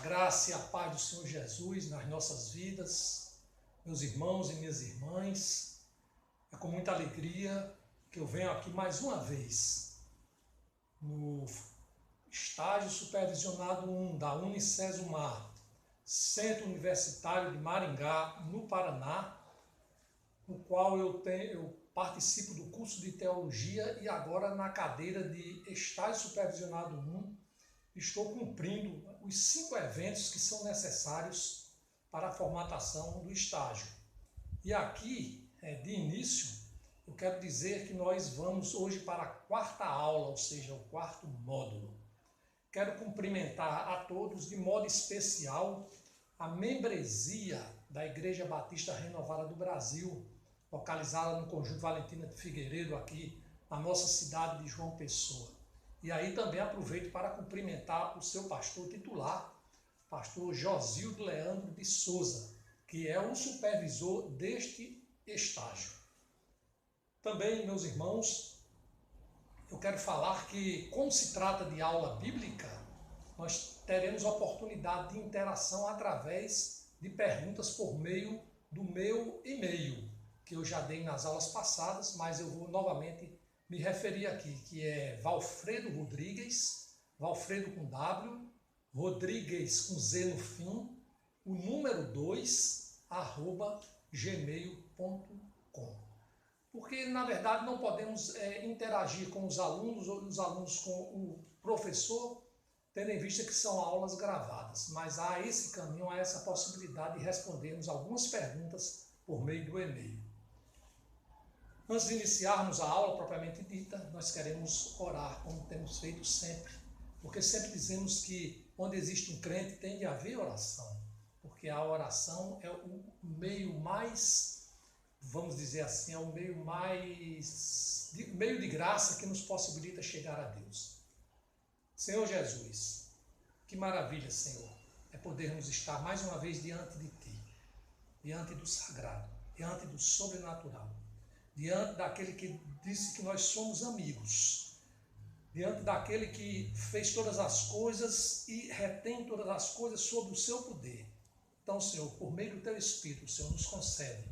graça e a paz do Senhor Jesus nas nossas vidas, meus irmãos e minhas irmãs. É com muita alegria que eu venho aqui mais uma vez no estágio supervisionado 1 da Unicesumar, Centro Universitário de Maringá, no Paraná, no qual eu participo do curso de Teologia e agora na cadeira de estágio supervisionado 1 estou cumprindo os 5 eventos que são necessários para a formatação do estágio. E aqui, de início, eu quero dizer que nós vamos hoje para a 4ª aula, ou seja, o 4º módulo. Quero cumprimentar a todos, de modo especial, a membresia da Igreja Batista Renovada do Brasil, localizada no Conjunto Valentina de Figueiredo, aqui na nossa cidade de João Pessoa. E aí também aproveito para cumprimentar o seu pastor titular, pastor Josildo Leandro de Souza, que é o supervisor deste estágio. Também, meus irmãos, eu quero falar que, como se trata de aula bíblica, nós teremos oportunidade de interação através de perguntas por meio do meu e-mail, que eu já dei nas aulas passadas, mas eu vou novamente me referir aqui, que é Valfredo Rodrigues, Valfredo com W, Rodrigues com Z no fim, o número 2, @gmail.com. Porque, na verdade, não podemos interagir com os alunos ou os alunos com o professor, tendo em vista que são aulas gravadas. Mas há esse caminho, há essa possibilidade de respondermos algumas perguntas por meio do e-mail. Antes de iniciarmos a aula propriamente dita, nós queremos orar, como temos feito sempre. Porque sempre dizemos que onde existe um crente tem de haver oração. Porque a oração é o meio mais, vamos dizer assim, é o meio de graça que nos possibilita chegar a Deus. Senhor Jesus, que maravilha, Senhor, é podermos estar mais uma vez diante de Ti, diante do sagrado, diante do sobrenatural, diante daquele que disse que nós somos amigos, diante daquele que fez todas as coisas e retém todas as coisas sob o seu poder. Então, Senhor, por meio do Teu Espírito, o Senhor nos concede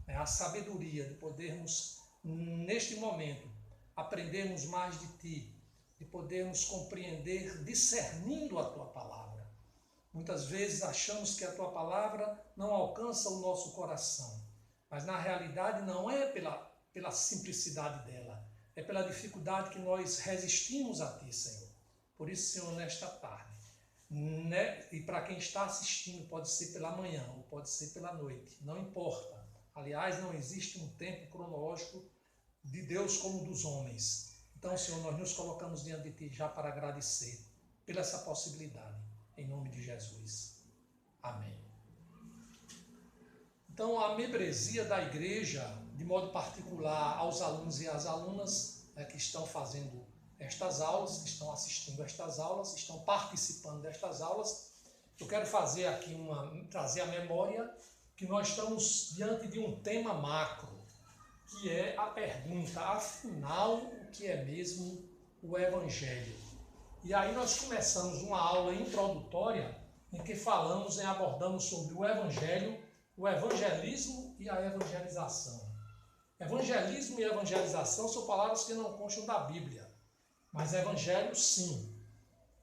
a sabedoria de podermos, neste momento, aprendermos mais de Ti, de podermos compreender, discernindo a Tua palavra. Muitas vezes achamos que a Tua palavra não alcança o nosso coração, mas na realidade não é pela simplicidade dela, é pela dificuldade que nós resistimos a Ti, Senhor. Por isso, Senhor, nesta tarde, e para quem está assistindo, pode ser pela manhã ou pode ser pela noite, não importa. Aliás, não existe um tempo cronológico de Deus como dos homens. Então, Senhor, nós nos colocamos diante de Ti já para agradecer pela essa possibilidade, em nome de Jesus. Amém. Então, a membresia da igreja, de modo particular aos alunos e às alunas que estão fazendo estas aulas, que estão assistindo estas aulas, estão participando destas aulas, eu quero fazer aqui trazer à memória que nós estamos diante de um tema macro, que é a pergunta, afinal, o que é mesmo o Evangelho? E aí nós começamos uma aula introdutória em que abordamos sobre o Evangelho, o evangelismo e a evangelização. Evangelismo e evangelização são palavras que não constam da Bíblia, mas evangelho sim.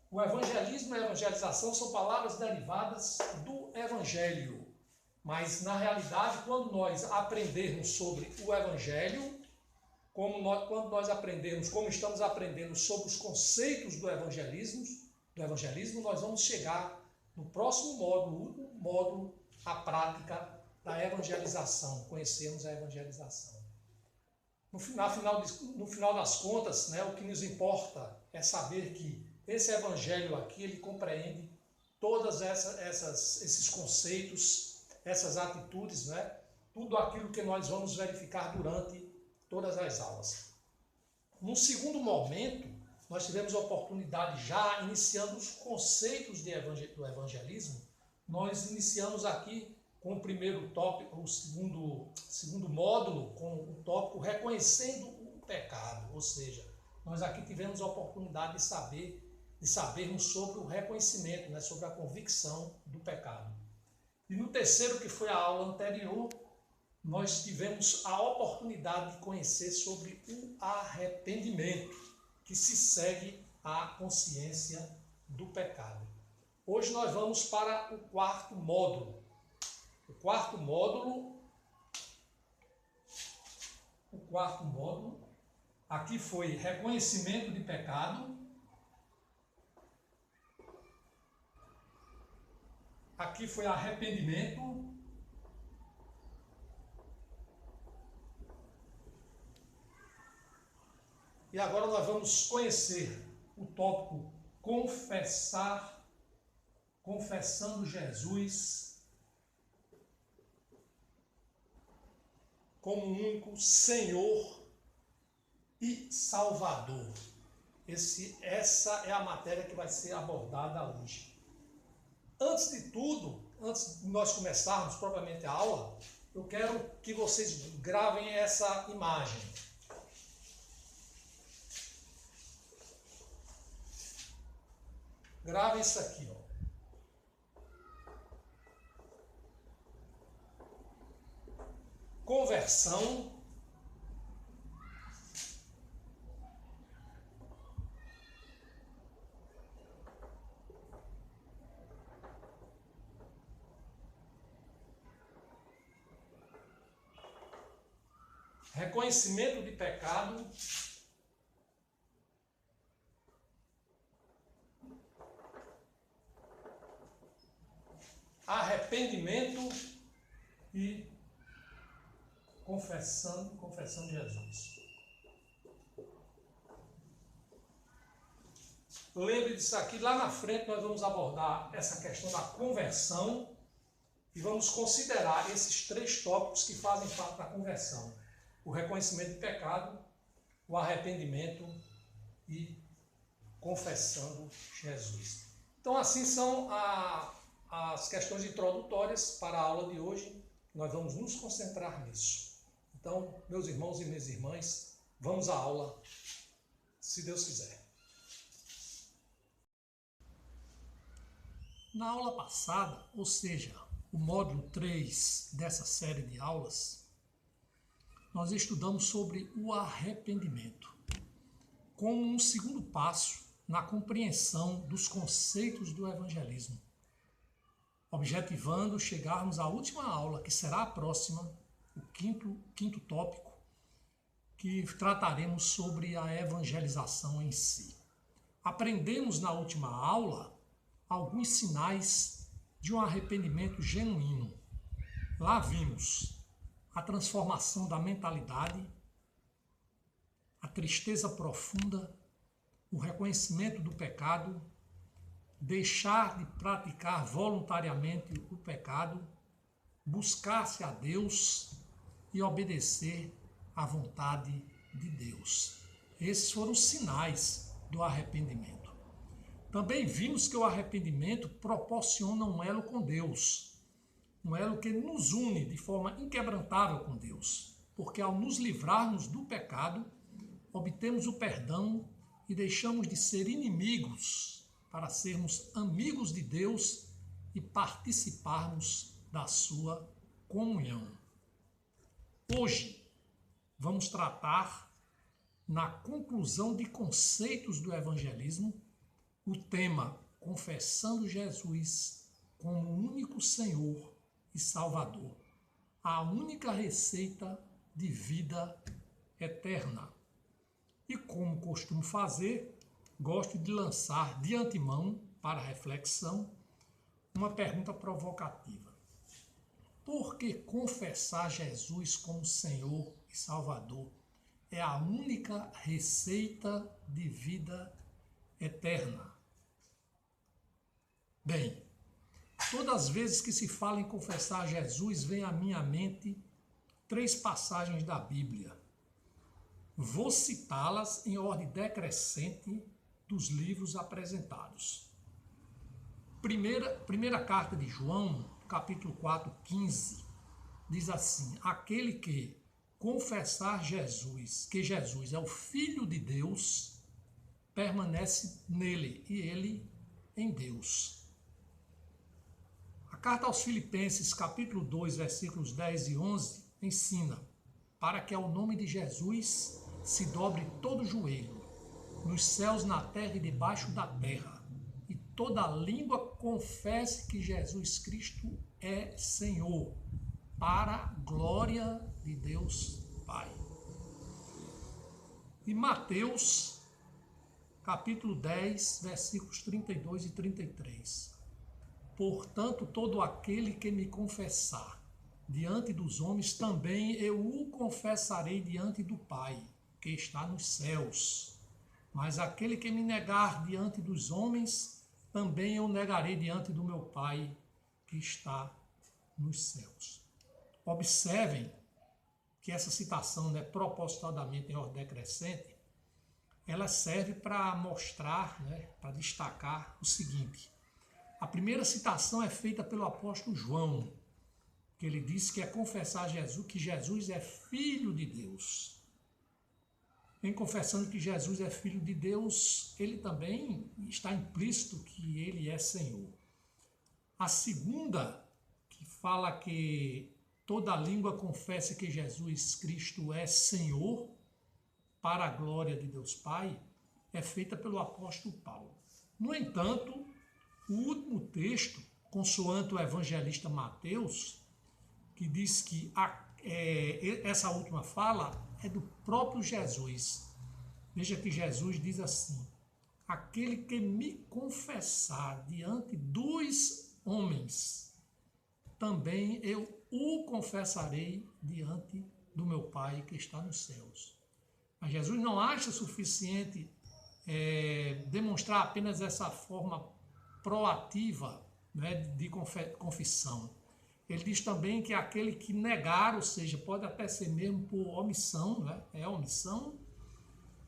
O evangelismo e a evangelização são palavras derivadas do Evangelho, mas na realidade, quando nós aprendermos sobre o Evangelho, quando nós aprendermos, como estamos aprendendo sobre os conceitos do evangelismo, nós vamos chegar no próximo módulo, o último módulo, a prática da evangelização, conhecermos a evangelização. No final das contas, o que nos importa é saber que esse evangelho aqui, ele compreende todos esses conceitos, essas atitudes, tudo aquilo que nós vamos verificar durante todas as aulas. Num segundo momento, nós tivemos a oportunidade, já iniciando os conceitos do evangelismo, nós iniciamos aqui com o primeiro tópico, o segundo módulo, com o tópico reconhecendo o pecado. Ou seja, nós aqui tivemos a oportunidade de saber de sabermos sobre o reconhecimento, né, sobre a convicção do pecado. E no terceiro, que foi a aula anterior, nós tivemos a oportunidade de conhecer sobre o arrependimento, que se segue à consciência do pecado. Hoje nós vamos para o quarto módulo. O quarto módulo, aqui foi reconhecimento de pecado. Aqui foi arrependimento. E agora nós vamos conhecer o tópico confessando Jesus como único Senhor e Salvador. Essa é a matéria que vai ser abordada hoje. Antes de tudo, antes de nós começarmos propriamente a aula, eu quero que vocês gravem essa imagem. Gravem isso aqui, ó. Conversão. Reconhecimento de pecado. Arrependimento e confessando Jesus. Lembre disso aqui, lá na frente nós vamos abordar essa questão da conversão e vamos considerar esses três tópicos que fazem parte da conversão: o reconhecimento de pecado, o arrependimento e confessando Jesus. Então, assim são as questões introdutórias para a aula de hoje. Nós vamos nos concentrar nisso. Então, meus irmãos e minhas irmãs, vamos à aula, se Deus quiser. Na aula passada, ou seja, o módulo 3 dessa série de aulas, nós estudamos sobre o arrependimento como um segundo passo na compreensão dos conceitos do evangelismo, objetivando chegarmos à última aula, que será a próxima, o quinto tópico, que trataremos sobre a evangelização em si. Aprendemos na última aula alguns sinais de um arrependimento genuíno. Lá vimos a transformação da mentalidade, a tristeza profunda, o reconhecimento do pecado, deixar de praticar voluntariamente o pecado, buscar-se a Deus e obedecer à vontade de Deus. Esses foram os sinais do arrependimento. Também vimos que o arrependimento proporciona um elo com Deus, um elo que nos une de forma inquebrantável com Deus, porque ao nos livrarmos do pecado, obtemos o perdão e deixamos de ser inimigos para sermos amigos de Deus e participarmos da sua comunhão. Hoje, vamos tratar, na conclusão de conceitos do evangelismo, o tema confessando Jesus como o único Senhor e Salvador, a única receita de vida eterna. E como costumo fazer, gosto de lançar de antemão para reflexão uma pergunta provocativa. Por que confessar Jesus como Senhor e Salvador é a única receita de vida eterna? Bem, todas as vezes que se fala em confessar Jesus, vem à minha mente 3 passagens da Bíblia. Vou citá-las em decrescente dos livros apresentados. Primeira carta de João, capítulo 4, 15, diz assim: aquele que confessar Jesus, que Jesus é o Filho de Deus, permanece nele e ele em Deus. A carta aos Filipenses, capítulo 2, versículos 10 e 11, ensina: para que ao nome de Jesus se dobre todo o joelho, nos céus, na terra e debaixo da terra, e toda língua confesse que Jesus Cristo é Senhor, para a glória de Deus Pai. E Mateus, capítulo 10, versículos 32 e 33. Portanto, todo aquele que me confessar diante dos homens, também eu o confessarei diante do Pai, que está nos céus. Mas aquele que me negar diante dos homens, também eu negarei diante do meu Pai, que está nos céus. Observem que essa citação, né, propositadamente em ordem decrescente, ela serve para mostrar, né, para destacar o seguinte: a primeira citação é feita pelo apóstolo João, que ele diz que é confessar Jesus, que Jesus é Filho de Deus. Em confessando que Jesus é Filho de Deus, ele também está implícito que ele é Senhor. A segunda, que fala que toda língua confesse que Jesus Cristo é Senhor, para a glória de Deus Pai, é feita pelo apóstolo Paulo. No entanto, o último texto, consoante o evangelista Mateus, que diz que essa última fala é do próprio Jesus. Veja que Jesus diz assim: aquele que me confessar diante dos homens, também eu o confessarei diante do meu Pai que está nos céus. Mas Jesus não acha suficiente demonstrar apenas essa forma proativa, né, de confissão. Ele diz também que aquele que negar, ou seja, pode até ser mesmo por omissão, né, omissão,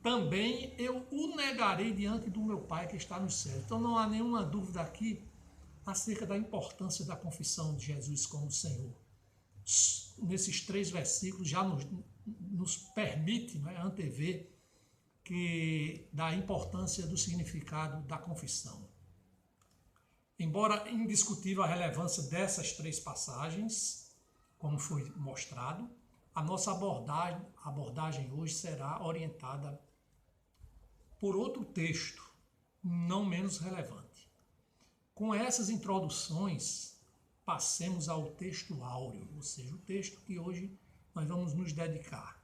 também eu o negarei diante do meu Pai que está nos céus. Então não há nenhuma dúvida aqui acerca da importância da confissão de Jesus como Senhor. Nesses 3 versículos já nos permite, né, antever da importância do significado da confissão. Embora indiscutível a relevância dessas 3 passagens, como foi mostrado, a nossa abordagem hoje será orientada por outro texto, não menos relevante. Com essas introduções, passemos ao texto áureo, ou seja, o texto que hoje nós vamos nos dedicar.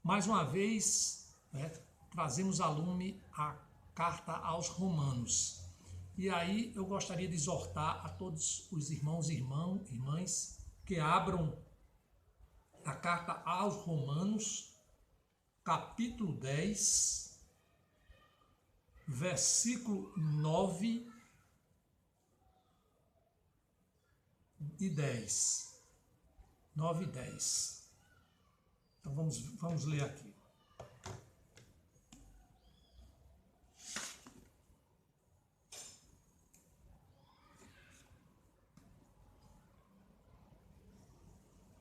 Mais uma vez, né, trazemos a lume a carta aos Romanos. E aí eu gostaria de exortar a todos os irmãos e irmãs que abram a carta aos Romanos, capítulo 10, versículo 9 e 10. 9 e 10. Então vamos ler aqui.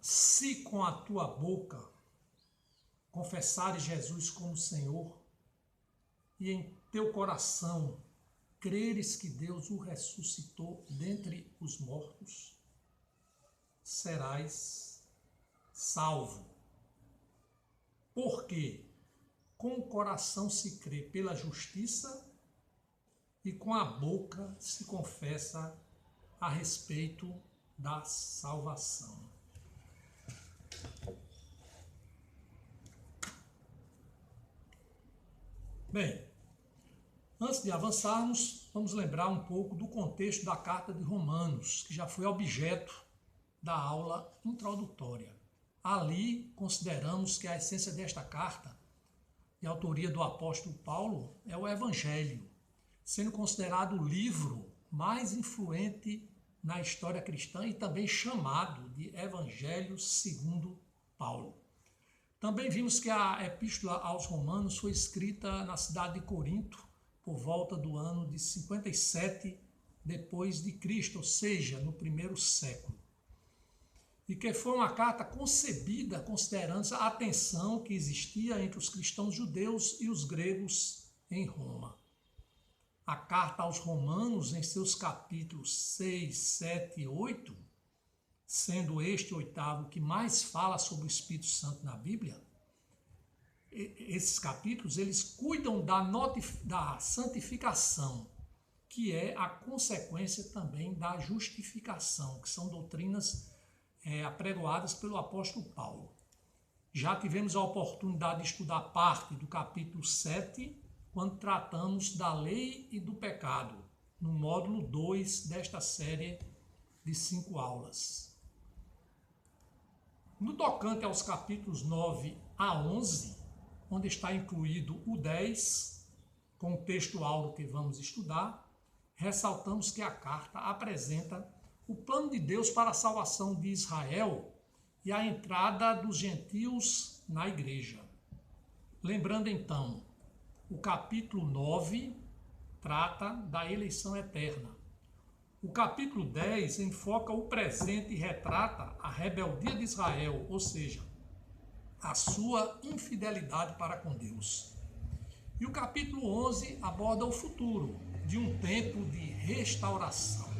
Se com a tua boca confessares Jesus como Senhor e em teu coração creres que Deus o ressuscitou dentre os mortos, serás salvo. Porque com o coração se crê pela justiça e com a boca se confessa a respeito da salvação. Bem, antes de avançarmos, vamos lembrar um pouco do contexto da carta de Romanos, que já foi objeto da aula introdutória. Ali, consideramos que a essência desta carta, de autoria do apóstolo Paulo, é o Evangelho, sendo considerado o livro mais influente na história cristã e também chamado de Evangelho segundo Paulo. Também vimos que a Epístola aos Romanos foi escrita na cidade de Corinto por volta do ano de 57 depois de Cristo, ou seja, no 1º século. E que foi uma carta concebida considerando a tensão que existia entre os cristãos judeus e os gregos em Roma. A carta aos Romanos, em seus capítulos 6, 7 e 8, sendo este o oitavo que mais fala sobre o Espírito Santo na Bíblia, esses capítulos, eles cuidam da santificação, que é a consequência também da justificação, que são doutrinas apregoadas pelo apóstolo Paulo. Já tivemos a oportunidade de estudar parte do capítulo 7, quando tratamos da lei e do pecado, no módulo 2 desta série de 5 aulas. No tocante aos capítulos 9 a 11, onde está incluído o 10, com o texto áureo que vamos estudar, ressaltamos que a carta apresenta o plano de Deus para a salvação de Israel e a entrada dos gentios na igreja. Lembrando então, o capítulo 9 trata da eleição eterna. O capítulo 10 enfoca o presente e retrata a rebeldia de Israel, ou seja, a sua infidelidade para com Deus. E o capítulo 11 aborda o futuro de um tempo de restauração.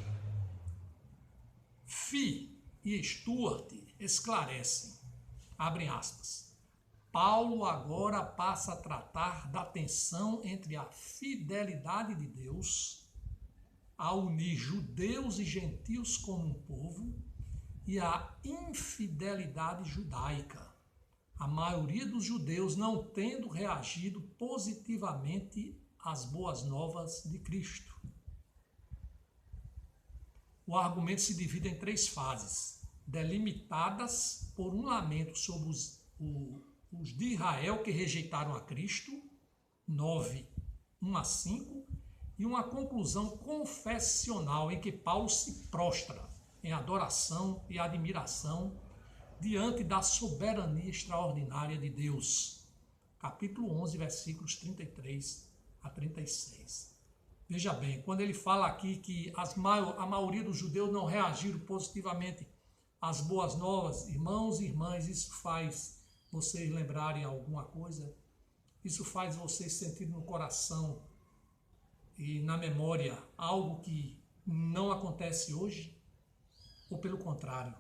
Fee e Stuart esclarecem, abrem aspas, Paulo agora passa a tratar da tensão entre a fidelidade de Deus, a unir judeus e gentios como um povo, e a infidelidade judaica, a maioria dos judeus não tendo reagido positivamente às boas novas de Cristo. O argumento se divide em 3 fases, delimitadas por um lamento sobre os de Israel que rejeitaram a Cristo, 9, 1 a 5, e uma conclusão confessional em que Paulo se prostra em adoração e admiração diante da soberania extraordinária de Deus. Capítulo 11, versículos 33 a 36. Veja bem, quando ele fala aqui que a maioria dos judeus não reagiram positivamente às boas novas, irmãos e irmãs, isso faz vocês lembrarem alguma coisa? Isso faz vocês sentirem no coração e na memória algo que não acontece hoje? Ou pelo contrário?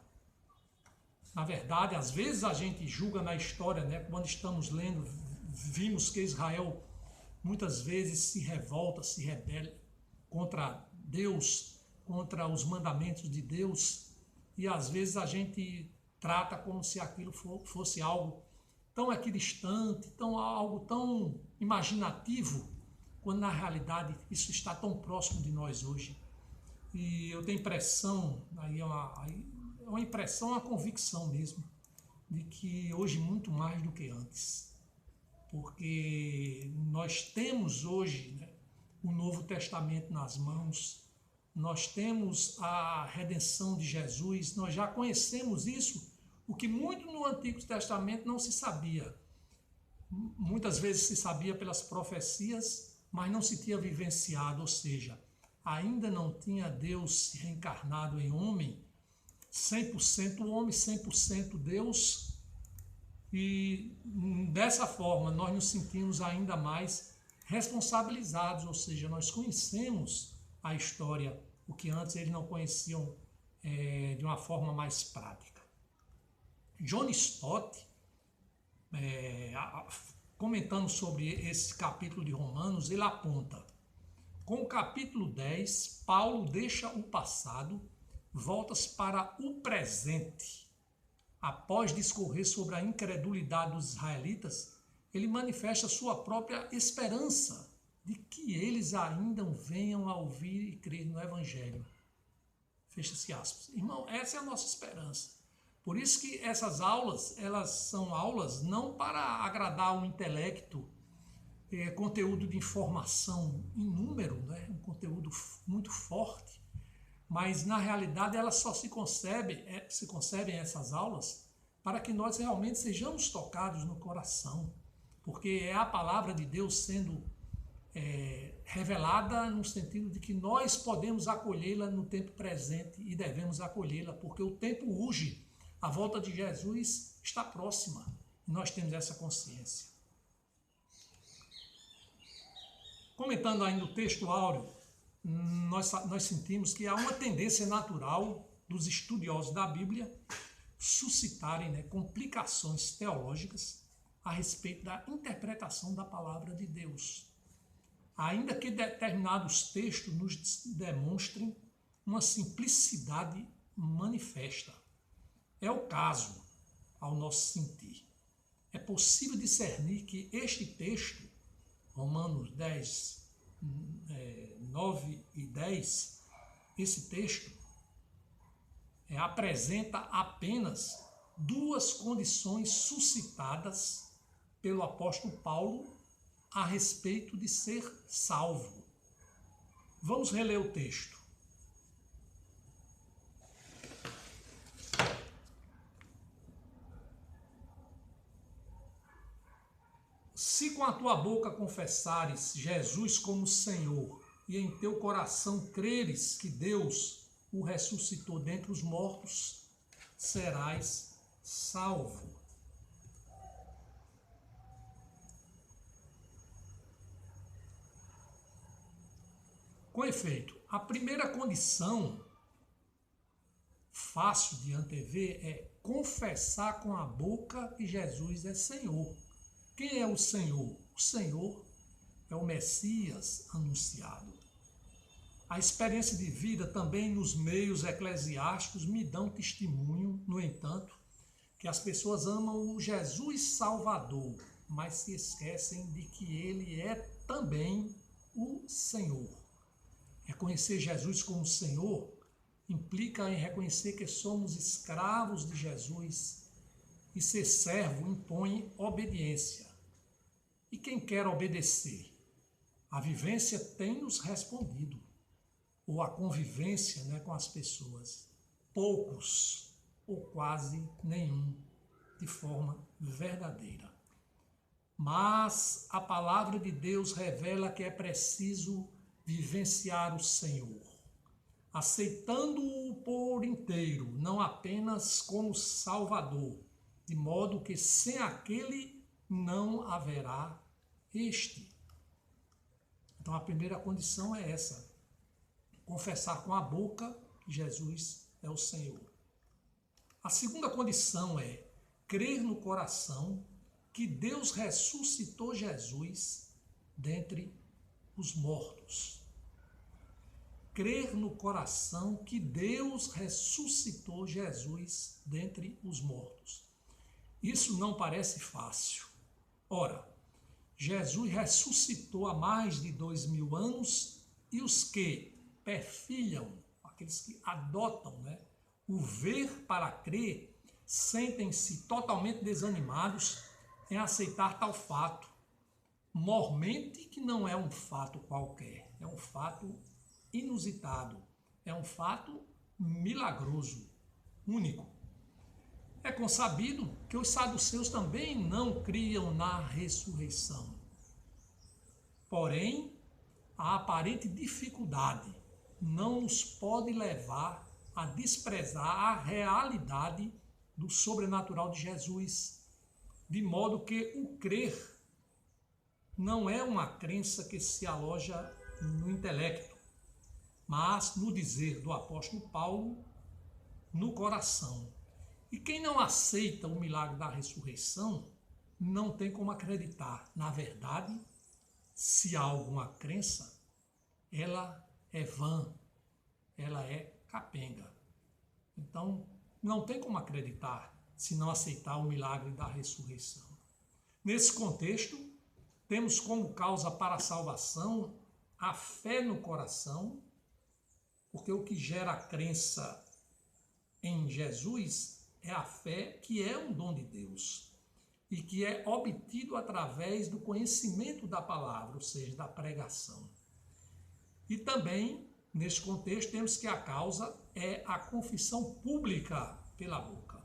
Na verdade, às vezes a gente julga na história, né? Quando estamos lendo, vimos que Israel muitas vezes se revolta, se rebela contra Deus, contra os mandamentos de Deus, e às vezes a gente trata como se aquilo fosse algo tão equidistante, algo tão imaginativo, quando na realidade isso está tão próximo de nós hoje. E eu tenho impressão, aí é uma impressão, uma convicção mesmo, de que hoje muito mais do que antes. Porque nós temos hoje, né, o Novo Testamento nas mãos, nós temos a redenção de Jesus, nós já conhecemos isso, o que muito no Antigo Testamento não se sabia. Muitas vezes se sabia pelas profecias, mas não se tinha vivenciado, ou seja, ainda não tinha Deus se reencarnado em homem, 100% homem, 100% Deus, e dessa forma nós nos sentimos ainda mais responsabilizados, ou seja, nós conhecemos a história, o que antes eles não conheciam de uma forma mais prática. John Stott, comentando sobre esse capítulo de Romanos, ele aponta: com o capítulo 10, Paulo deixa o passado, volta-se para o presente. Após discorrer sobre a incredulidade dos israelitas, ele manifesta sua própria esperança de que eles ainda venham a ouvir e crer no Evangelho. Fecha-se aspas. Irmão, essa é a nossa esperança. Por isso que essas aulas, elas são aulas não para agradar o intelecto, conteúdo de informação em número, né? Um conteúdo muito forte, mas na realidade elas só se concebem essas aulas para que nós realmente sejamos tocados no coração, porque é a palavra de Deus sendo revelada no sentido de que nós podemos acolhê-la no tempo presente e devemos acolhê-la, porque o tempo urge, a volta de Jesus está próxima e nós temos essa consciência. Comentando ainda o texto áureo, nós sentimos que há uma tendência natural dos estudiosos da Bíblia suscitarem, né, complicações teológicas a respeito da interpretação da palavra de Deus. Ainda que determinados textos nos demonstrem uma simplicidade manifesta. É o caso, ao nosso sentir. É possível discernir que este texto, Romanos 10, 9 e 10, esse texto apresenta apenas duas condições suscitadas pelo apóstolo Paulo a respeito de ser salvo. Vamos reler o texto. Se com a tua boca confessares Jesus como Senhor e em teu coração creres que Deus o ressuscitou dentre os mortos, serás salvo. Com efeito, a primeira condição fácil de antever é confessar com a boca que Jesus é Senhor. Quem é o Senhor? O Senhor é o Messias anunciado. A experiência de vida também nos meios eclesiásticos me dão testemunho, no entanto, que as pessoas amam o Jesus Salvador, mas se esquecem de que ele é também o Senhor. Reconhecer Jesus como Senhor implica em reconhecer que somos escravos de Jesus e ser servo impõe obediência. E quem quer obedecer? A vivência tem nos respondido, ou a convivência, né, com as pessoas. Poucos, ou quase nenhum, de forma verdadeira. Mas a palavra de Deus revela que é preciso vivenciar o Senhor, aceitando-o por inteiro, não apenas como Salvador, de modo que sem aquele não haverá este. Então a primeira condição é essa: confessar com a boca que Jesus é o Senhor. A segunda condição é crer no coração que Deus ressuscitou Jesus dentre os mortos. Crer no coração que Deus ressuscitou Jesus dentre os mortos. Isso não parece fácil. Ora, Jesus ressuscitou há mais de 2000 anos e os que perfilham, aqueles que adotam, né, o ver para crer, sentem-se totalmente desanimados em aceitar tal fato. Mormente que não é um fato qualquer, é um fato inusitado, é um fato milagroso, único. É consabido que os saduceus também não criam na ressurreição. Porém, a aparente dificuldade não nos pode levar a desprezar a realidade do sobrenatural de Jesus, de modo que o crer não é uma crença que se aloja no intelecto, mas, no dizer do apóstolo Paulo, no coração. E quem não aceita o milagre da ressurreição não tem como acreditar. Na verdade, se há alguma crença, ela é vã, ela é capenga. Então, não tem como acreditar se não aceitar o milagre da ressurreição. Nesse contexto, temos como causa para a salvação a fé no coração, porque o que gera a crença em Jesus é a fé, que é um dom de Deus e que é obtido através do conhecimento da palavra, ou seja, da pregação. E também, neste contexto, temos que a causa é a confissão pública pela boca,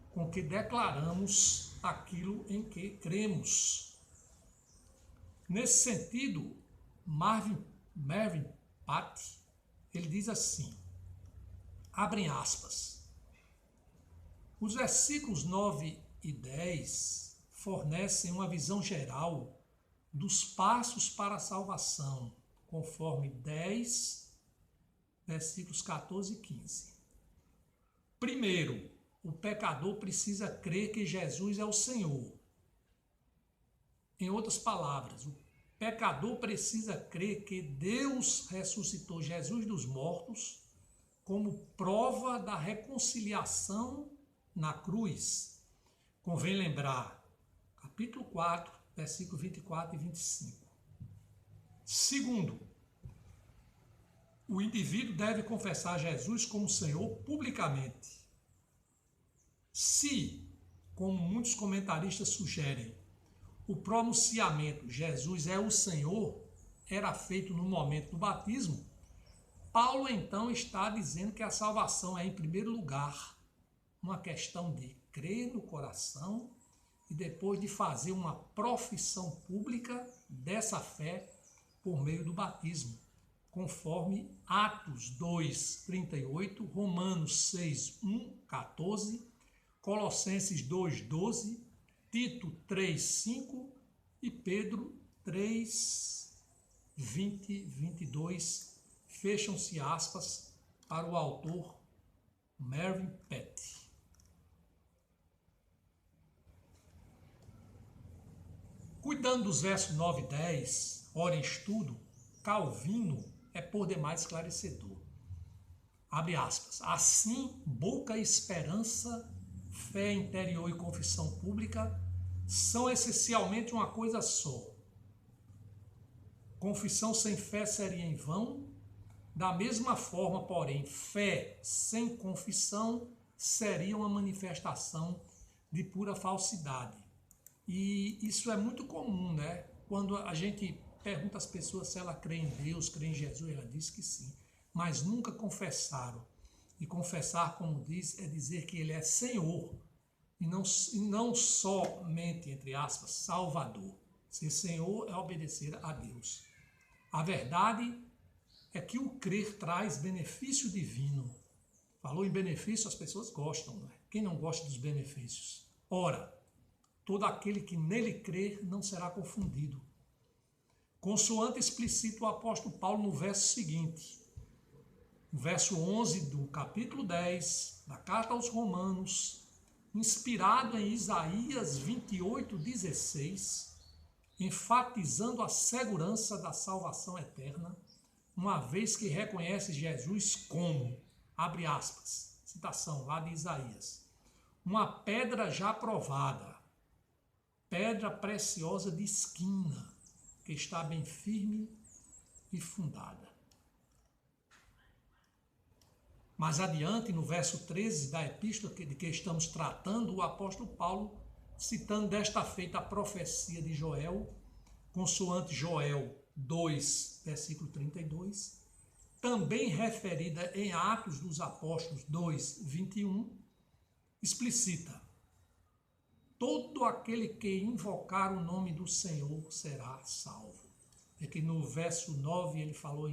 com que declaramos aquilo em que cremos. Nesse sentido, Marvin Patt, ele diz assim, abrem aspas, os versículos 9 e 10 fornecem uma visão geral dos passos para a salvação, conforme 10, versículos 14 e 15. Primeiro, o pecador precisa crer que Jesus é o Senhor. Em outras palavras, o pecador precisa crer que Deus ressuscitou Jesus dos mortos como prova da reconciliação na cruz. Convém lembrar, capítulo 4, versículos 24 e 25. Segundo, o indivíduo deve confessar Jesus como Senhor publicamente. Se, como muitos comentaristas sugerem, o pronunciamento Jesus é o Senhor era feito no momento do batismo, Paulo então está dizendo que a salvação é, em primeiro lugar, uma questão de crer no coração e depois de fazer uma profissão pública dessa fé por meio do batismo, conforme Atos 2, 38, Romanos 6, 1, 14, Colossenses 2, 12, Tito 3, 5 e Pedro 3, 20, 22, fecham-se aspas para o autor Mervyn Peck. Cuidando dos versos 9 e 10, ora em estudo, Calvino é por demais esclarecedor. Abre aspas. Assim, boca e esperança, fé interior e confissão pública são essencialmente uma coisa só. Confissão sem fé seria em vão. Da mesma forma, porém, fé sem confissão seria uma manifestação de pura falsidade. E isso é muito comum, né? Quando a gente pergunta às pessoas se ela crê em Deus, crê em Jesus, ela diz que sim, mas nunca confessaram. E confessar, como diz, é dizer que ele é Senhor, e não somente, entre aspas, Salvador. Ser Senhor é obedecer a Deus. A verdade é que o crer traz benefício divino. Falou em benefício, as pessoas gostam, né? Quem não gosta dos benefícios? Ora, todo aquele que nele crer não será confundido. Consoante explicita o apóstolo Paulo no verso seguinte, no verso 11 do capítulo 10 da carta aos Romanos, inspirado em Isaías 28, 16, enfatizando a segurança da salvação eterna, uma vez que reconhece Jesus como, abre aspas, citação lá de Isaías, uma pedra já provada, pedra preciosa de esquina, que está bem firme e fundada. Mais adiante, no verso 13 da epístola de que estamos tratando, o apóstolo Paulo, citando desta feita a profecia de Joel, consoante Joel 2, versículo 32, também referida em Atos dos Apóstolos 2, 21, explicita: todo aquele que invocar o nome do Senhor será salvo. É que no verso 9 ele falou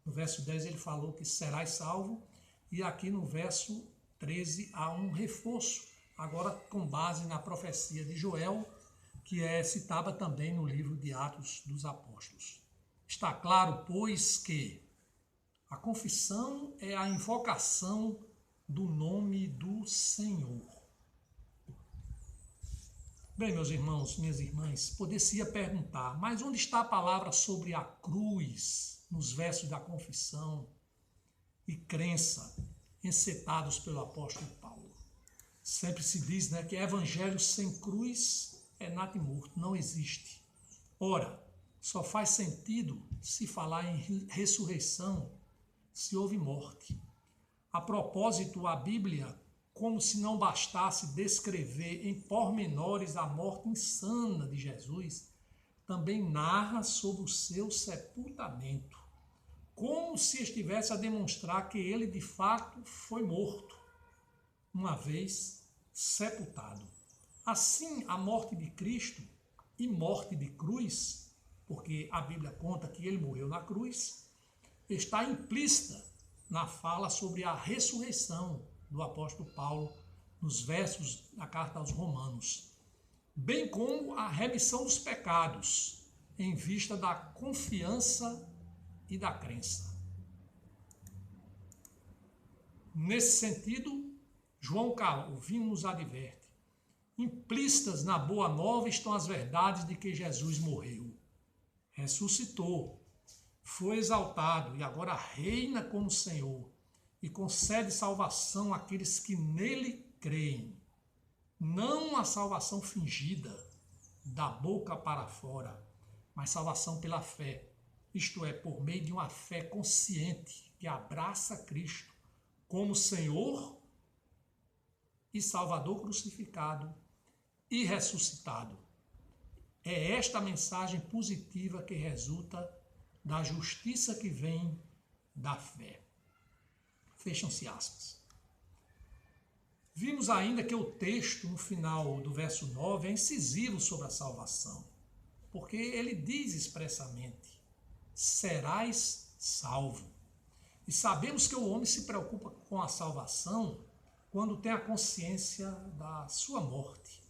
no verso 10 ele falou que serás salvo, e aqui no verso 13 há um reforço, agora com base na profecia de Joel, que é citada também no livro de Atos dos Apóstolos. Está claro, pois, que a confissão é a invocação do nome do Senhor. Bem, meus irmãos, minhas irmãs, poder-se-ia perguntar, mas onde está a palavra sobre a cruz nos versos da confissão e crença encetados pelo apóstolo Paulo? Sempre se diz, né, que evangelho sem cruz é natimorto, não existe. Ora, só faz sentido se falar em ressurreição se houve morte. A propósito, a Bíblia, como se não bastasse descrever em pormenores a morte insana de Jesus, também narra sobre o seu sepultamento, como se estivesse a demonstrar que ele de fato foi morto, uma vez sepultado. Assim, a morte de Cristo e morte de cruz, porque a Bíblia conta que ele morreu na cruz, está implícita na fala sobre a ressurreição do apóstolo Paulo nos versos da carta aos Romanos, bem como a remissão dos pecados, em vista da confiança e da crença. Nesse sentido, João Calvino nos adverte: implícitas na boa nova estão as verdades de que Jesus morreu, ressuscitou, foi exaltado e agora reina como Senhor e concede salvação àqueles que nele creem. Não a salvação fingida, da boca para fora, mas salvação pela fé, isto é, por meio de uma fé consciente que abraça Cristo como Senhor e Salvador crucificado e ressuscitado. É esta a mensagem positiva que resulta da justiça que vem da fé. Fecham-se aspas. Vimos ainda que o texto, no final do verso 9, é incisivo sobre a salvação, porque ele diz expressamente: serás salvo. E sabemos que o homem se preocupa com a salvação quando tem a consciência da sua morte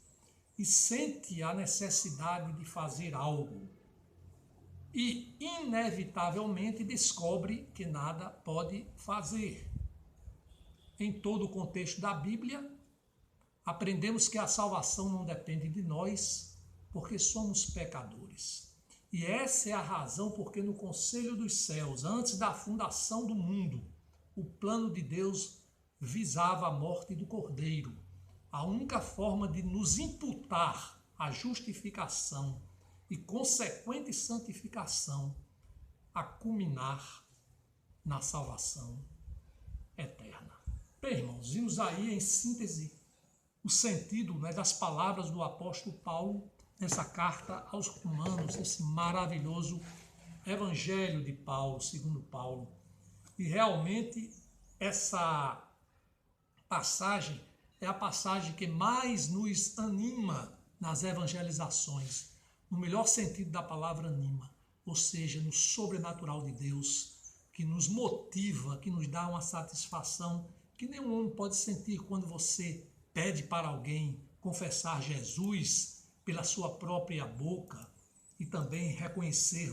e sente a necessidade de fazer algo. E, inevitavelmente, descobre que nada pode fazer. Em todo o contexto da Bíblia, aprendemos que a salvação não depende de nós, porque somos pecadores. E essa é a razão porque no conselho dos céus, antes da fundação do mundo, o plano de Deus visava a morte do Cordeiro, a única forma de nos imputar a justificação e consequente santificação, a culminar na salvação eterna. Bem, irmãos, vimos aí em síntese o sentido, das palavras do apóstolo Paulo nessa carta aos Romanos, esse maravilhoso evangelho de Paulo, segundo Paulo. E realmente essa passagem é a passagem que mais nos anima nas evangelizações, no melhor sentido da palavra anima, ou seja, no sobrenatural de Deus, que nos motiva, que nos dá uma satisfação que nenhum homem pode sentir quando você pede para alguém confessar Jesus pela sua própria boca e também reconhecer,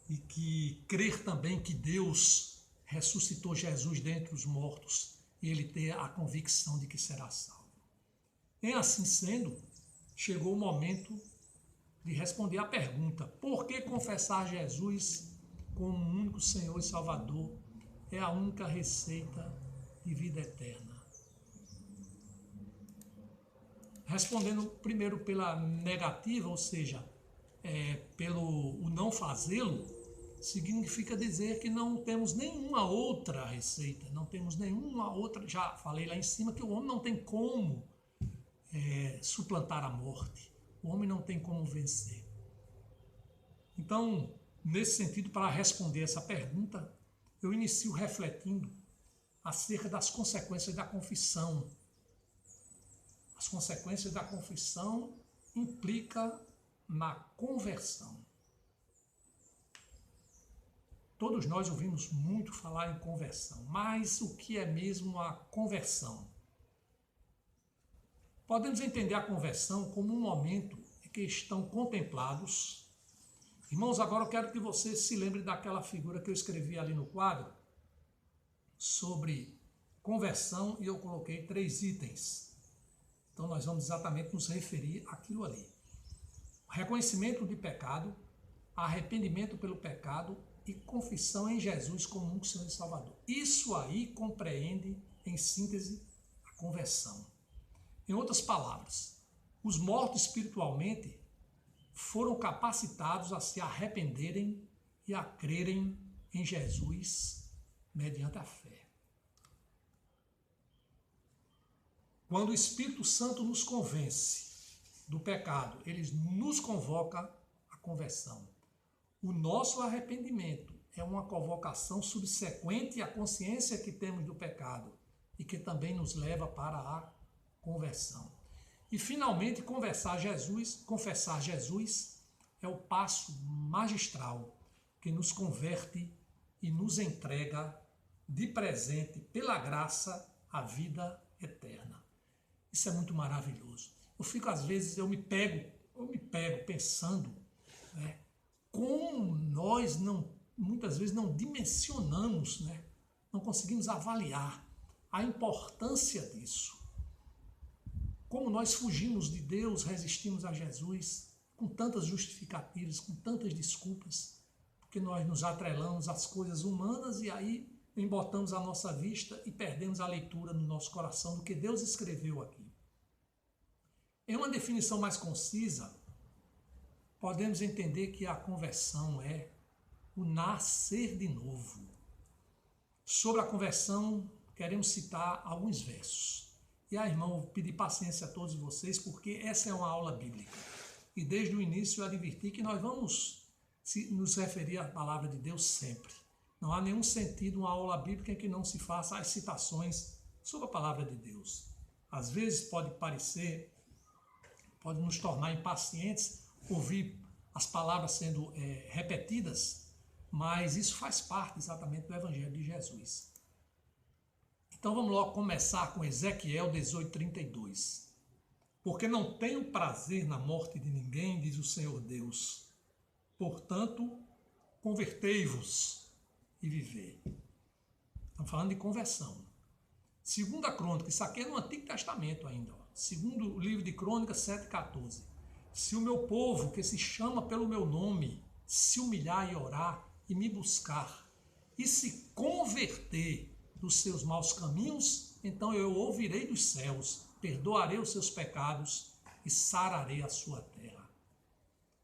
e que crer também que Deus ressuscitou Jesus dentre os mortos e ele ter a convicção de que será salvo. Em assim sendo, chegou o momento de responder à pergunta: por que confessar Jesus como o único Senhor e Salvador é a única receita de vida eterna? Respondendo primeiro pela negativa, ou seja, pelo o não fazê-lo, significa dizer que não temos nenhuma outra receita, não temos nenhuma outra. Já falei lá em cima que o homem não tem como suplantar a morte, o homem não tem como vencer. Então, nesse sentido, para responder essa pergunta, eu inicio refletindo acerca das consequências da confissão. As consequências da confissão implicam na conversão. Todos nós ouvimos muito falar em conversão, mas o que é mesmo a conversão? Podemos entender a conversão como um momento em que estão contemplados. Irmãos, agora eu quero que você se lembre daquela figura que eu escrevi ali no quadro sobre conversão e eu coloquei 3 itens. Então nós vamos exatamente nos referir àquilo ali. Reconhecimento de pecado, arrependimento pelo pecado e confissão em Jesus como único Senhor e Salvador. Isso aí compreende, em síntese, a conversão. Em outras palavras, os mortos espiritualmente foram capacitados a se arrependerem e a crerem em Jesus mediante a fé. Quando o Espírito Santo nos convence do pecado, ele nos convoca à conversão. O nosso arrependimento é uma convocação subsequente à consciência que temos do pecado e que também nos leva para a conversão. E, finalmente, confessar Jesus é o passo magistral que nos converte e nos entrega de presente, pela graça, a vida eterna. Isso é muito maravilhoso. Às vezes, eu me pego eu me pego pensando, né, como nós muitas vezes não dimensionamos, né, não conseguimos avaliar a importância disso. Como nós fugimos de Deus, resistimos a Jesus com tantas justificativas, com tantas desculpas, porque nós nos atrelamos às coisas humanas e aí embotamos a nossa vista e perdemos a leitura no nosso coração do que Deus escreveu aqui. Em uma definição mais concisa, podemos entender que a conversão é o nascer de novo. Sobre a conversão, queremos citar alguns versos. E aí, irmão, vou pedir paciência a todos vocês, porque essa é uma aula bíblica. E desde o início eu adverti que nós vamos nos referir à palavra de Deus sempre. Não há nenhum sentido uma aula bíblica em que não se faça as citações sobre a palavra de Deus. Às vezes pode nos tornar impacientes ouvir as palavras sendo repetidas, mas isso faz parte exatamente do Evangelho de Jesus. Então vamos logo começar com Ezequiel 18:32. Porque não tenho prazer na morte de ninguém, diz o Senhor Deus. Portanto, convertei-vos e vivei. Estamos falando de conversão. Segunda Crônica, isso aqui é no Antigo Testamento ainda. Segundo livro de Crônicas 7:14. Se o meu povo, que se chama pelo meu nome, se humilhar e orar e me buscar, e se converter dos seus maus caminhos, então eu ouvirei dos céus, perdoarei os seus pecados e sararei a sua terra.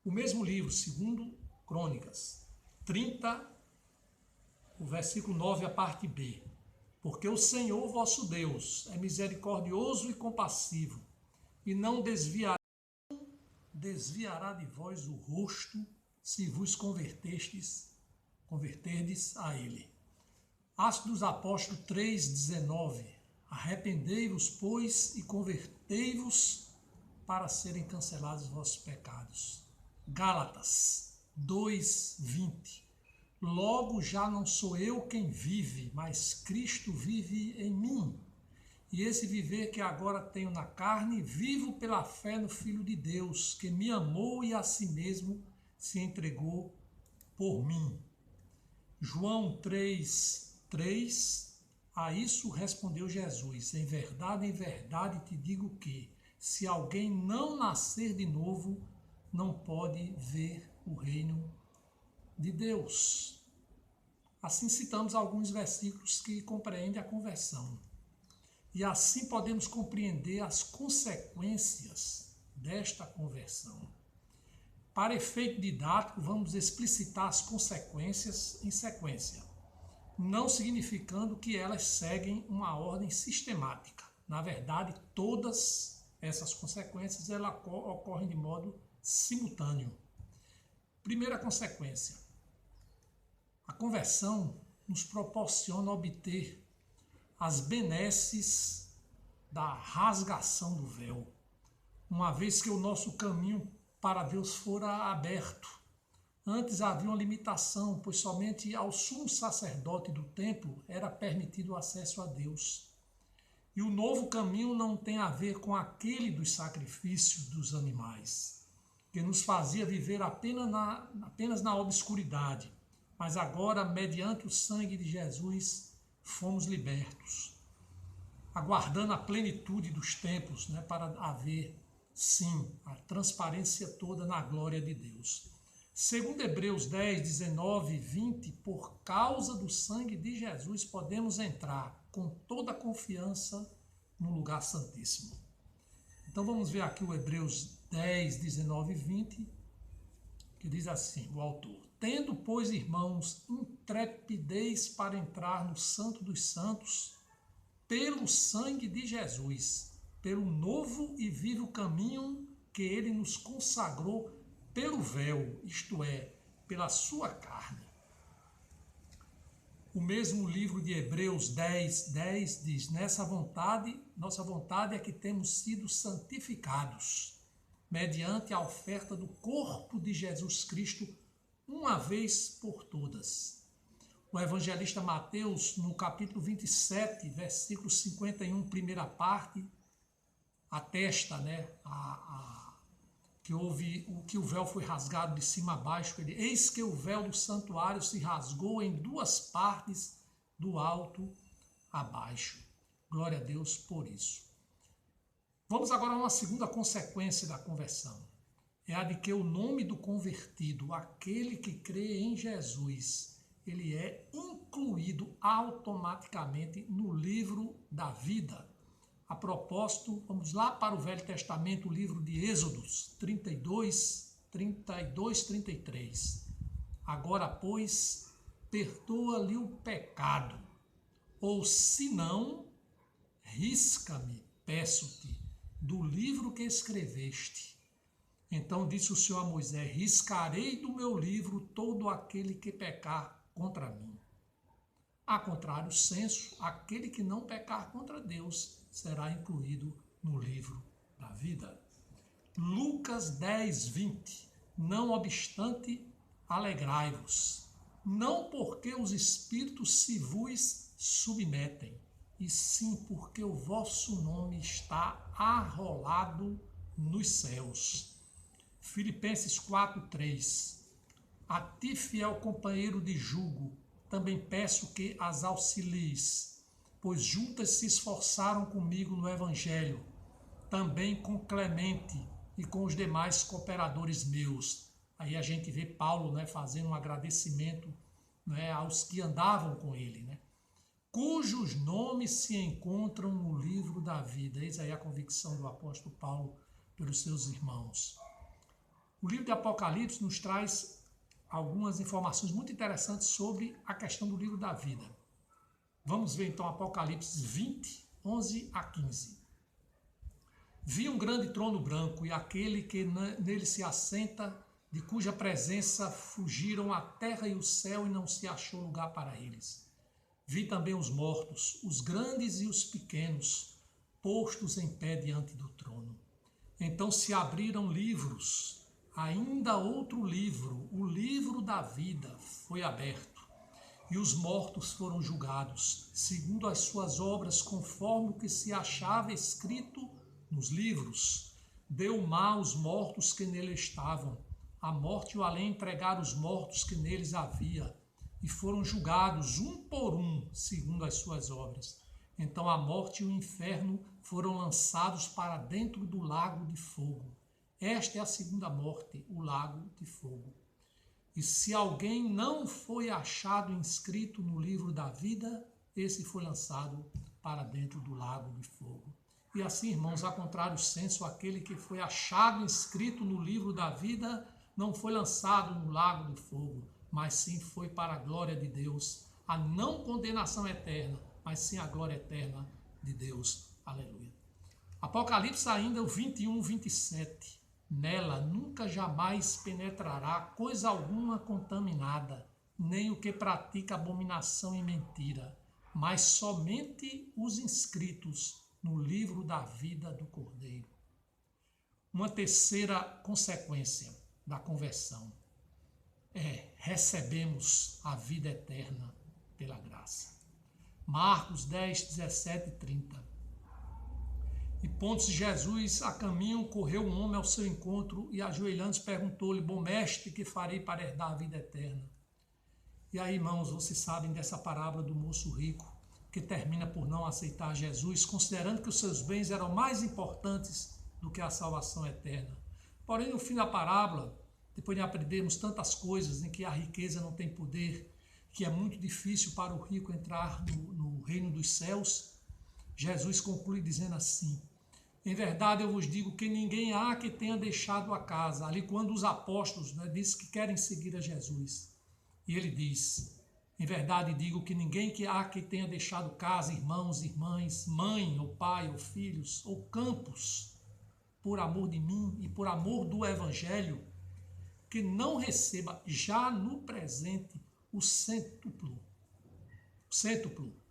O mesmo livro, segundo Crônicas 30, o versículo 9, a parte B. Porque o Senhor vosso Deus é misericordioso e compassivo, e não desviará de vós o rosto, se vos converterdes a ele. Atos dos Apóstolos 3:19. Arrependei-vos, pois, e convertei-vos para serem cancelados os vossos pecados. Gálatas 2:20. Logo já não sou eu quem vive, mas Cristo vive em mim. E esse viver que agora tenho na carne, vivo pela fé no Filho de Deus, que me amou e a si mesmo se entregou por mim. João 3:3. A isso respondeu Jesus: em verdade te digo que, se alguém não nascer de novo, não pode ver o reino de Deus. Assim citamos alguns versículos que compreendem a conversão. E assim podemos compreender as consequências desta conversão. Para efeito didático, vamos explicitar as consequências em sequência, não significando que elas seguem uma ordem sistemática. Na verdade, todas essas consequências elas ocorrem de modo simultâneo. Primeira consequência: a conversão nos proporciona obter as benesses da rasgação do véu, uma vez que o nosso caminho para Deus fora aberto. Antes havia uma limitação, pois somente ao sumo sacerdote do templo era permitido o acesso a Deus. E o novo caminho não tem a ver com aquele dos sacrifícios dos animais, que nos fazia viver apenas na obscuridade. Mas agora, mediante o sangue de Jesus, fomos libertos, aguardando a plenitude dos tempos, para haver, sim, a transparência toda na glória de Deus. Segundo Hebreus 10:19 e 20, por causa do sangue de Jesus, podemos entrar com toda a confiança no lugar santíssimo. Então vamos ver aqui o Hebreus 10:19 e 20, que diz assim, o autor: tendo, pois, irmãos, intrepidez para entrar no Santo dos Santos, pelo sangue de Jesus, pelo novo e vivo caminho que ele nos consagrou pelo véu, isto é, pela sua carne. O mesmo livro de Hebreus 10:10 diz: nossa vontade é que temos sido santificados, mediante a oferta do corpo de Jesus Cristo, uma vez por todas. O evangelista Mateus, no capítulo 27, versículo 51, primeira parte, atesta que o véu foi rasgado de cima a baixo. Eis que o véu do santuário se rasgou em duas partes, do alto a baixo. Glória a Deus por isso. Vamos agora a uma segunda consequência da conversão. É a de que o nome do convertido, aquele que crê em Jesus, ele é incluído automaticamente no livro da vida. A propósito, vamos lá para o Velho Testamento, o livro de Êxodos 32, 33. Agora, pois, perdoa-lhe o pecado, ou se não, risca-me, peço-te, do livro que escreveste. Então disse o Senhor a Moisés: riscarei do meu livro todo aquele que pecar contra mim. A contrário senso, aquele que não pecar contra Deus será incluído no livro da vida. Lucas 10, 20. Não obstante, alegrai-vos, não porque os espíritos se vos submetem, e sim porque o vosso nome está arrolado nos céus. Filipenses 4, 3. A ti, fiel companheiro de jugo, também peço que as auxilies, pois juntas se esforçaram comigo no Evangelho, também com Clemente e com os demais cooperadores meus. Aí a gente vê Paulo, fazendo um agradecimento, aos que andavam com ele, cujos nomes se encontram no livro da vida. Eis aí a convicção do apóstolo Paulo pelos seus irmãos. O livro de Apocalipse nos traz algumas informações muito interessantes sobre a questão do livro da vida. Vamos ver então Apocalipse 20, 11 a 15. Vi um grande trono branco e aquele que nele se assenta, de cuja presença fugiram a terra e o céu e não se achou lugar para eles. Vi também os mortos, os grandes e os pequenos, postos em pé diante do trono. Então se abriram livros, ainda outro livro, o livro da vida, foi aberto. E os mortos foram julgados, segundo as suas obras, conforme o que se achava escrito nos livros. Deu mal aos mortos que nele estavam. A morte e o além entregaram os mortos que neles havia, e foram julgados um por um, segundo as suas obras. Então a morte e o inferno foram lançados para dentro do lago de fogo. Esta é a segunda morte, o lago de fogo. E se alguém não foi achado inscrito no livro da vida, esse foi lançado para dentro do lago de fogo. E assim, irmãos, a contrário senso, aquele que foi achado inscrito no livro da vida não foi lançado no lago de fogo, mas sim foi para a glória de Deus, a não condenação eterna, mas sim a glória eterna de Deus. Aleluia. Apocalipse ainda, o 21, 27. Nela nunca jamais penetrará coisa alguma contaminada, nem o que pratica abominação e mentira, mas somente os inscritos no livro da vida do Cordeiro. Uma terceira consequência da conversão recebemos a vida eterna pela graça. Marcos 10, 17 e 30. E pondo-se Jesus a caminho, correu um homem ao seu encontro e, ajoelhando-se, perguntou-lhe: bom mestre, que farei para herdar a vida eterna? E aí, irmãos, vocês sabem dessa parábola do moço rico, que termina por não aceitar Jesus, considerando que os seus bens eram mais importantes do que a salvação eterna. Porém, no fim da parábola, depois de aprendermos tantas coisas em que a riqueza não tem poder, que é muito difícil para o rico entrar no reino dos céus, Jesus conclui dizendo assim: em verdade eu vos digo que ninguém há que tenha deixado a casa. Ali quando os apóstolos dizem que querem seguir a Jesus. E ele diz: em verdade digo que ninguém há que tenha deixado casa, irmãos, irmãs, mãe ou pai ou filhos ou campos, por amor de mim e por amor do Evangelho, que não receba já no presente o cêntuplo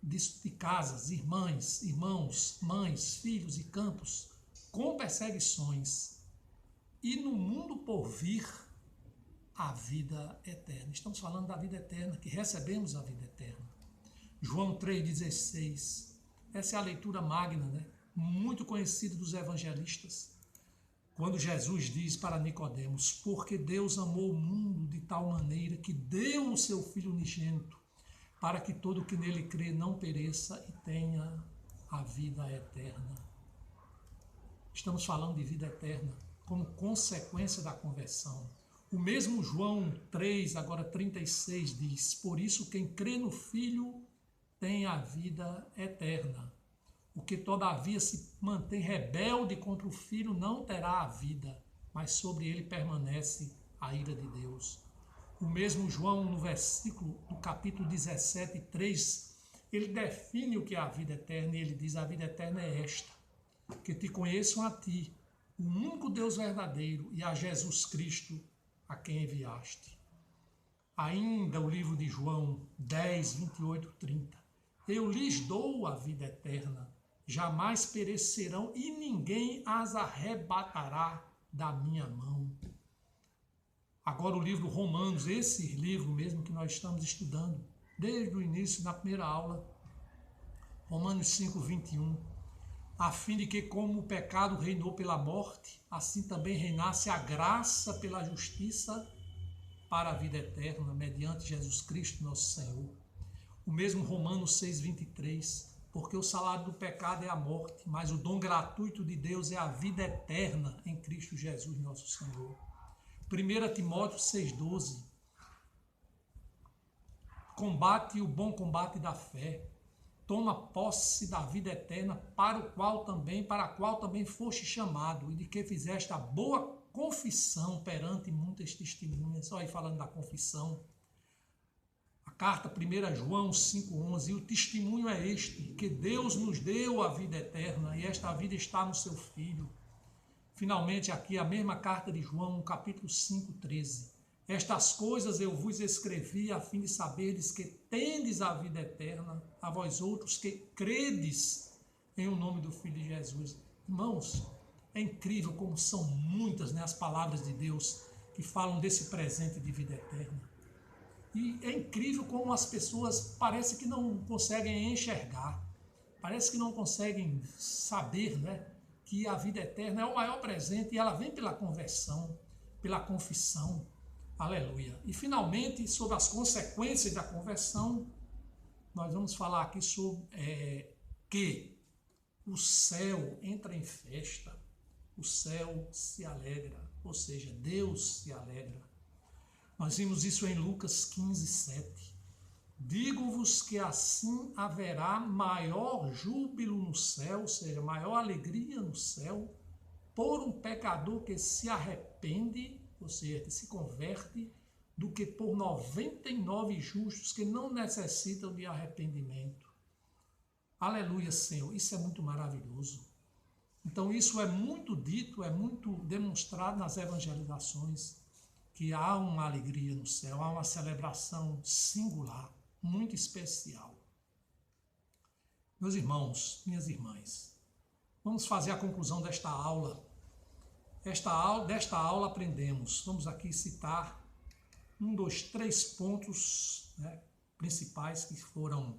de casas, irmãos, mães, filhos e campos, com perseguições, e no mundo por vir a vida eterna. Estamos falando da vida eterna, que recebemos a vida eterna. João 3,16. Essa é a leitura magna, muito conhecida dos evangelistas. quando Jesus diz para Nicodemos: porque Deus amou o mundo de tal maneira que deu o seu Filho unigênito, para que todo que nele crê não pereça e tenha a vida eterna. Estamos falando de vida eterna como consequência da conversão. O mesmo João 3, agora 36, diz: por isso quem crê no Filho tem a vida eterna. O que todavia se mantém rebelde contra o Filho não terá a vida, mas sobre ele permanece a ira de Deus. O mesmo João, no versículo do capítulo 17, 3, ele define o que é a vida eterna, e ele diz: a vida eterna é esta, que te conheçam a ti, o único Deus verdadeiro, e a Jesus Cristo, a quem enviaste. Ainda o livro de João 10, 28, 30. Eu lhes dou a vida eterna, jamais perecerão e ninguém as arrebatará da minha mão. Agora o livro Romanos, esse livro mesmo que nós estamos estudando, desde o início da primeira aula, Romanos 5, 21, a fim de que como o pecado reinou pela morte, assim também reinasse a graça pela justiça para a vida eterna, mediante Jesus Cristo nosso Senhor. O mesmo Romanos 6, 23, porque o salário do pecado é a morte, mas o dom gratuito de Deus é a vida eterna em Cristo Jesus nosso Senhor. 1 Timóteo 6,12, combate o bom combate da fé, toma posse da vida eterna, para a qual também foste chamado, e de que fizeste a boa confissão perante muitas testemunhas. Só aí falando da confissão. A carta 1 João 5,11, e o testemunho é este, que Deus nos deu a vida eterna, e esta vida está no seu Filho. Finalmente, aqui a mesma carta de João, capítulo 5, 13. Estas coisas eu vos escrevi a fim de saberdes que tendes a vida eterna, a vós outros que credes em o nome do Filho de Jesus. Irmãos, é incrível como são muitas, as palavras de Deus que falam desse presente de vida eterna. E é incrível como as pessoas parece que não conseguem enxergar, parece que não conseguem saber, que a vida eterna é o maior presente e ela vem pela conversão, pela confissão. Aleluia. E finalmente, sobre as consequências da conversão, nós vamos falar aqui sobre que o céu entra em festa, o céu se alegra, ou seja, Deus se alegra. Nós vimos isso em Lucas 15, 7. Digo-vos que assim haverá maior júbilo no céu, ou seja, maior alegria no céu, por um pecador que se arrepende, ou seja, que se converte, do que por 99 justos que não necessitam de arrependimento. Aleluia, Senhor, isso é muito maravilhoso. Então isso é muito dito, é muito demonstrado nas evangelizações, que há uma alegria no céu, há uma celebração singular, muito especial. Meus irmãos, minhas irmãs, vamos fazer a conclusão desta aula. Desta aula aprendemos, vamos aqui citar 1, 2, 3 pontos principais que foram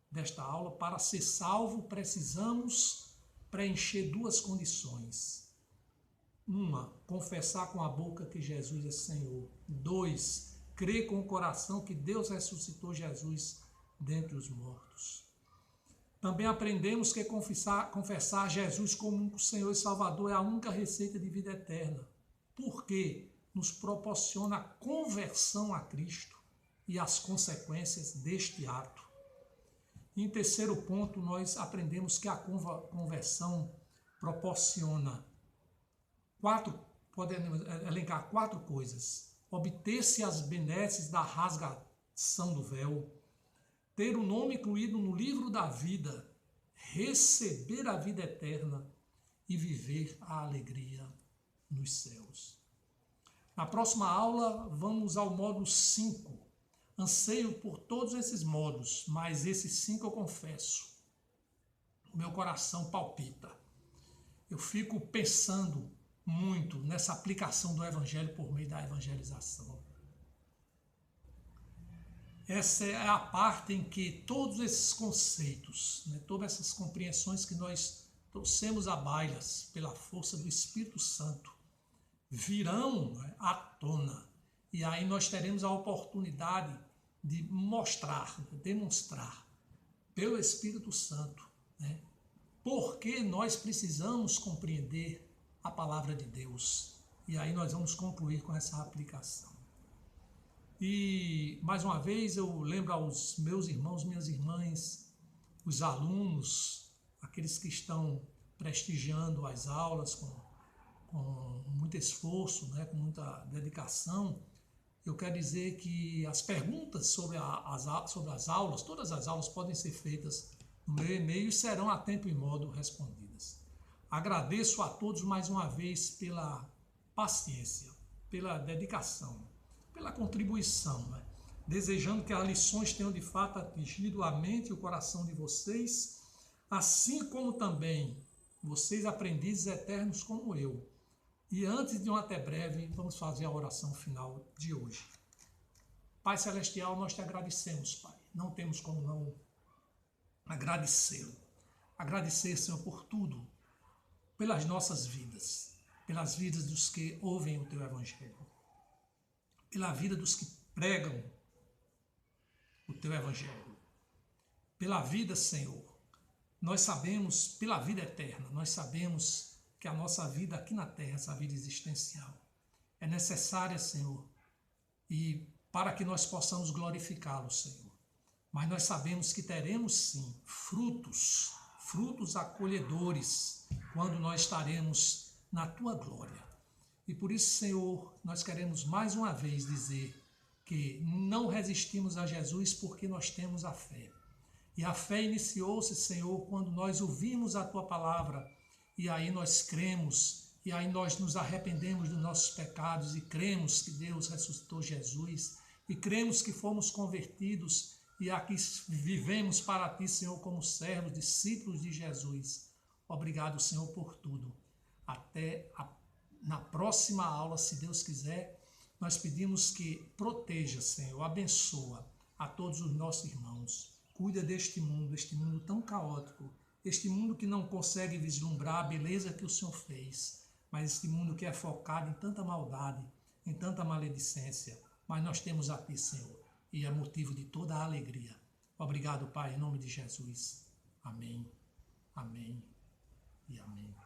desta aula. Para ser salvo, precisamos preencher 2 condições. 1, confessar com a boca que Jesus é Senhor. 2, crer com o coração que Deus ressuscitou Jesus dentre os mortos. Também aprendemos que confessar Jesus como o Senhor e Salvador é a única receita de vida eterna, porque nos proporciona a conversão a Cristo e as consequências deste ato. Em terceiro ponto, nós aprendemos que a conversão proporciona podemos elencar 4 coisas: obter-se as benesses da rasgação do véu, ter o nome incluído no livro da vida, receber a vida eterna e viver a alegria nos céus. Na próxima aula, vamos ao módulo 5. Anseio por todos esses modos, mas esses 5 eu confesso, o meu coração palpita. Eu fico pensando muito nessa aplicação do Evangelho por meio da evangelização. Essa é a parte em que todos esses conceitos, todas essas compreensões que nós trouxemos à baila pela força do Espírito Santo, virão, né, à tona. E aí nós teremos a oportunidade de mostrar, demonstrar pelo Espírito Santo, né, porque nós precisamos compreender a palavra de Deus. E aí nós vamos concluir com essa aplicação. E, mais uma vez, eu lembro aos meus irmãos, minhas irmãs, os alunos, aqueles que estão prestigiando as aulas com muito esforço, né, com muita dedicação. Eu quero dizer que as perguntas sobre as aulas, todas as aulas podem ser feitas no meu e-mail e serão a tempo e modo respondidas. Agradeço a todos mais uma vez pela paciência, pela dedicação, pela contribuição, né? Desejando que as lições tenham de fato atingido a mente e o coração de vocês, assim como também vocês aprendizes eternos como eu. E antes de um até breve, vamos fazer a oração final de hoje. Pai Celestial, nós te agradecemos, Pai. Não temos como não agradecê-lo. Agradecer, Senhor, por tudo, pelas nossas vidas, pelas vidas dos que ouvem o teu evangelho, pela vida dos que pregam o teu evangelho, pela vida, Senhor. Nós sabemos, pela vida eterna, nós sabemos que a nossa vida aqui na terra, essa vida existencial, é necessária, Senhor, e para que nós possamos glorificá-lo, Senhor. Mas nós sabemos que teremos sim frutos acolhedores quando nós estaremos na tua glória. E por isso, Senhor, nós queremos mais uma vez dizer que não resistimos a Jesus porque nós temos a fé. E a fé iniciou-se, Senhor, quando nós ouvimos a tua palavra e aí nós cremos, e aí nós nos arrependemos dos nossos pecados e cremos que Deus ressuscitou Jesus e cremos que fomos convertidos e aqui vivemos para ti, Senhor, como servos, discípulos de Jesus. Obrigado, Senhor, por tudo. Na próxima aula, se Deus quiser, nós pedimos que proteja, Senhor, abençoa a todos os nossos irmãos. Cuida deste mundo tão caótico, este mundo que não consegue vislumbrar a beleza que o Senhor fez, mas este mundo que é focado em tanta maldade, em tanta maledicência. Mas nós temos a ti, Senhor, e é motivo de toda a alegria. Obrigado, Pai, em nome de Jesus. Amém, amém e amém.